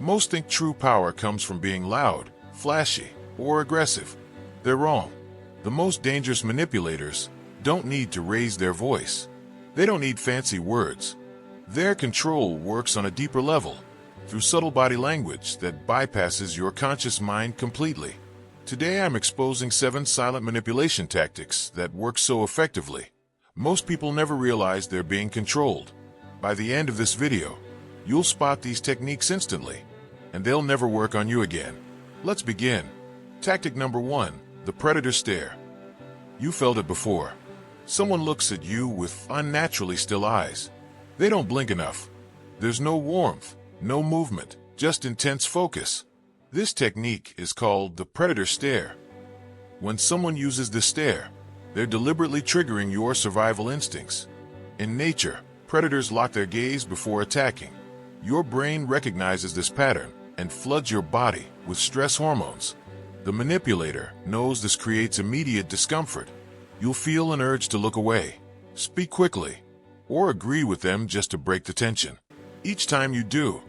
Most think true power comes from being loud, flashy, or aggressive. They're wrong. The most dangerous manipulators don't need to raise their voice. They don't need fancy words. Their control works on a deeper level, through subtle body language that bypasses your conscious mind completely. Today I'm exposing 7 silent manipulation tactics that work so effectively. Most people never realize they're being controlled. By the end of this video, you'll spot these techniques instantly, and they'll never work on you again. Let's begin. Tactic number 1, the predator stare. You felt it before. Someone looks at you with unnaturally still eyes. They don't blink enough. There's no warmth, no movement, just intense focus. This technique is called the predator stare. When someone uses this stare, they're deliberately triggering your survival instincts. In nature, predators lock their gaze before attacking. Your brain recognizes this pattern and floods your body with stress hormones. The manipulator knows this creates immediate discomfort. You'll feel an urge to look away, speak quickly, or agree with them just to break the tension. Each time you do,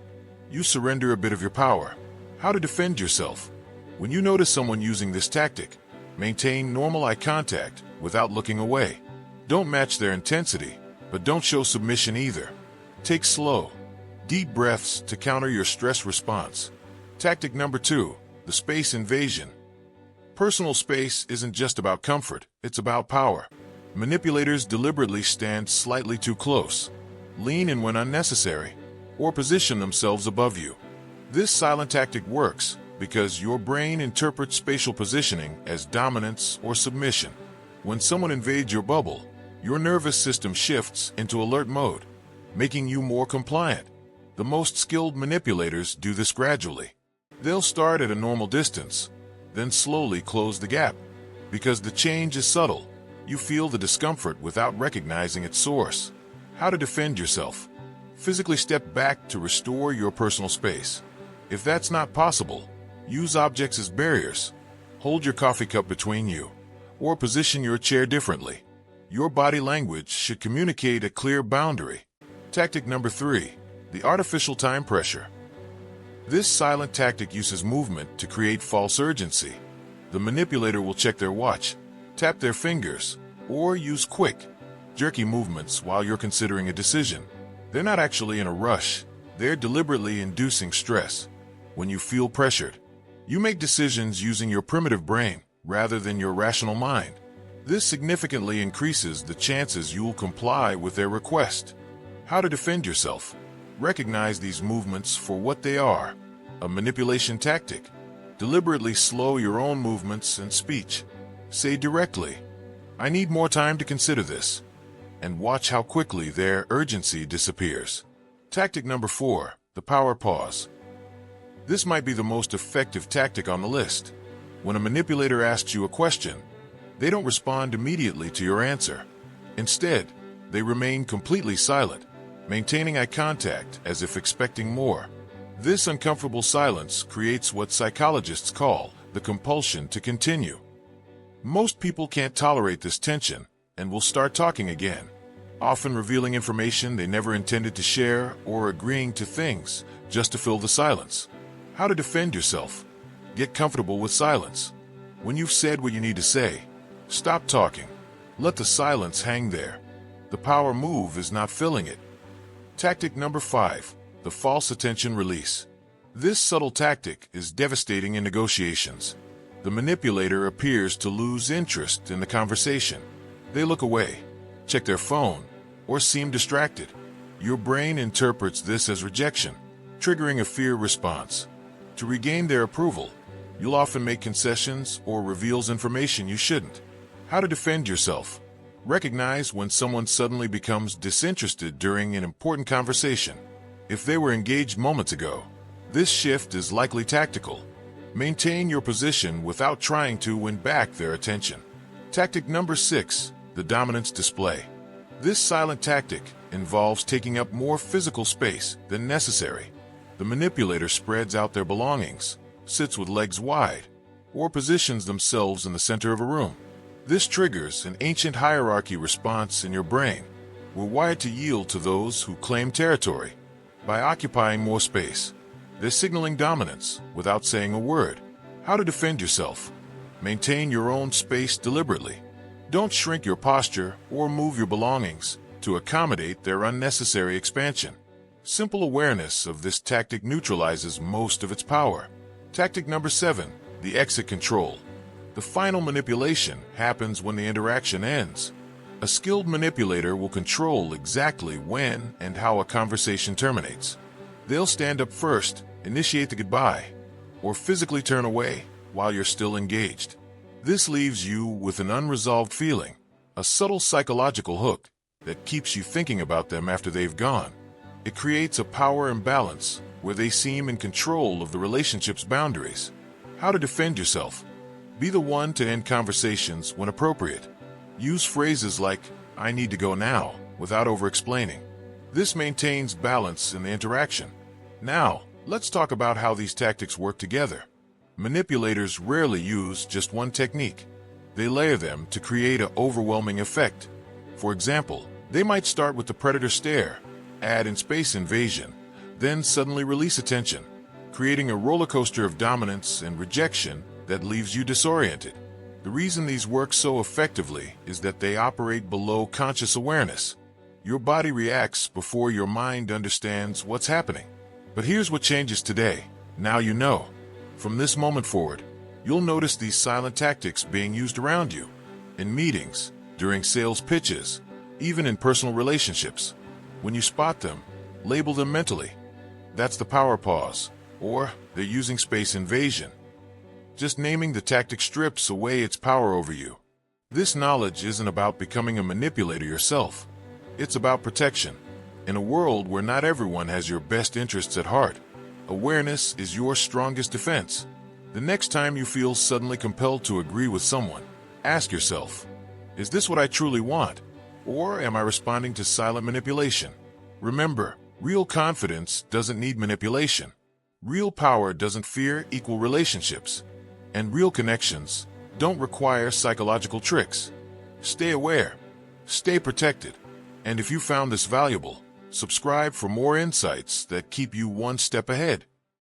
you surrender a bit of your power. How to defend yourself. When you notice someone using this tactic, maintain normal eye contact without looking away. Don't match their intensity, but don't show submission either. Take slow, deep breaths to counter your stress response. Tactic number 2, the space invasion. Personal space isn't just about comfort, it's about power. Manipulators deliberately stand slightly too close, lean in when unnecessary, or position themselves above you. This silent tactic works because your brain interprets spatial positioning as dominance or submission. When someone invades your bubble, your nervous system shifts into alert mode, making you more compliant. The most skilled manipulators do this gradually. They'll start at a normal distance, then slowly close the gap. Because the change is subtle, you feel the discomfort without recognizing its source. How to defend yourself. Physically step back to restore your personal space. If that's not possible, use objects as barriers. Hold your coffee cup between you, or position your chair differently. Your body language should communicate a clear boundary. Tactic number 3, the artificial time pressure. This silent tactic uses movement to create false urgency. The manipulator will check their watch, tap their fingers, or use quick, jerky movements while you're considering a decision. They're not actually in a rush. They're deliberately inducing stress. When you feel pressured, you make decisions using your primitive brain rather than your rational mind. This significantly increases the chances you'll comply with their request. How to defend yourself. Recognize these movements for what they are, a manipulation tactic. Deliberately slow your own movements and speech. Say directly, "I need more time to consider this," and watch how quickly their urgency disappears. Tactic number 4, the power pause. This might be the most effective tactic on the list. When a manipulator asks you a question, they don't respond immediately to your answer. Instead, they remain completely silent, maintaining eye contact as if expecting more. This uncomfortable silence creates what psychologists call the compulsion to continue. Most people can't tolerate this tension and will start talking again, often revealing information they never intended to share or agreeing to things just to fill the silence. How to defend yourself. Get comfortable with silence. When you've said what you need to say, stop talking. Let the silence hang there. The power move is not filling it. Tactic number 5, the false attention release. This subtle tactic is devastating in negotiations. The manipulator appears to lose interest in the conversation. They look away, check their phone, or seem distracted. Your brain interprets this as rejection, triggering a fear response. To regain their approval, you'll often make concessions or reveals information you shouldn't. How to defend yourself. Recognize when someone suddenly becomes disinterested during an important conversation. If they were engaged moments ago, this shift is likely tactical. Maintain your position without trying to win back their attention. Tactic number 6, the dominance display. This silent tactic involves taking up more physical space than necessary. The manipulator spreads out their belongings, sits with legs wide, or positions themselves in the center of a room. This triggers an ancient hierarchy response in your brain. We're wired to yield to those who claim territory. By occupying more space, They're signaling dominance without saying a word. How to defend yourself. Maintain your own space deliberately. Don't shrink your posture or move your belongings to accommodate their unnecessary expansion. Simple awareness of this tactic neutralizes most of its power. Tactic number 7, the exit control. The final manipulation happens when the interaction ends. A skilled manipulator will control exactly when and how a conversation terminates. They'll stand up first, initiate the goodbye, or physically turn away while you're still engaged. This leaves you with an unresolved feeling, a subtle psychological hook that keeps you thinking about them after they've gone. It creates a power imbalance where they seem in control of the relationship's boundaries. How to defend yourself. Be the one to end conversations when appropriate. Use phrases like, "I need to go now," without over-explaining. This maintains balance in the interaction. Now, let's talk about how these tactics work together. Manipulators rarely use just one technique. They layer them to create an overwhelming effect. For example, they might start with the predator stare, add in space invasion, then suddenly release attention, creating a roller coaster of dominance and rejection that leaves you disoriented. The reason these work so effectively is that they operate below conscious awareness. Your body reacts before your mind understands what's happening. But here's what changes today. Now you know. From this moment forward, you'll notice these silent tactics being used around you, in meetings, during sales pitches, even in personal relationships. When you spot them, label them mentally. That's the power pause, or they're using space invasion. Just naming the tactic strips away its power over you. This knowledge isn't about becoming a manipulator yourself. It's about protection. In a world where not everyone has your best interests at heart, awareness is your strongest defense. The next time you feel suddenly compelled to agree with someone, ask yourself, is this what I truly want? Or am I responding to silent manipulation? Remember, real confidence doesn't need manipulation. Real power doesn't fear equal relationships. And real connections don't require psychological tricks. Stay aware. Stay protected. And if you found this valuable, subscribe for more insights that keep you one step ahead.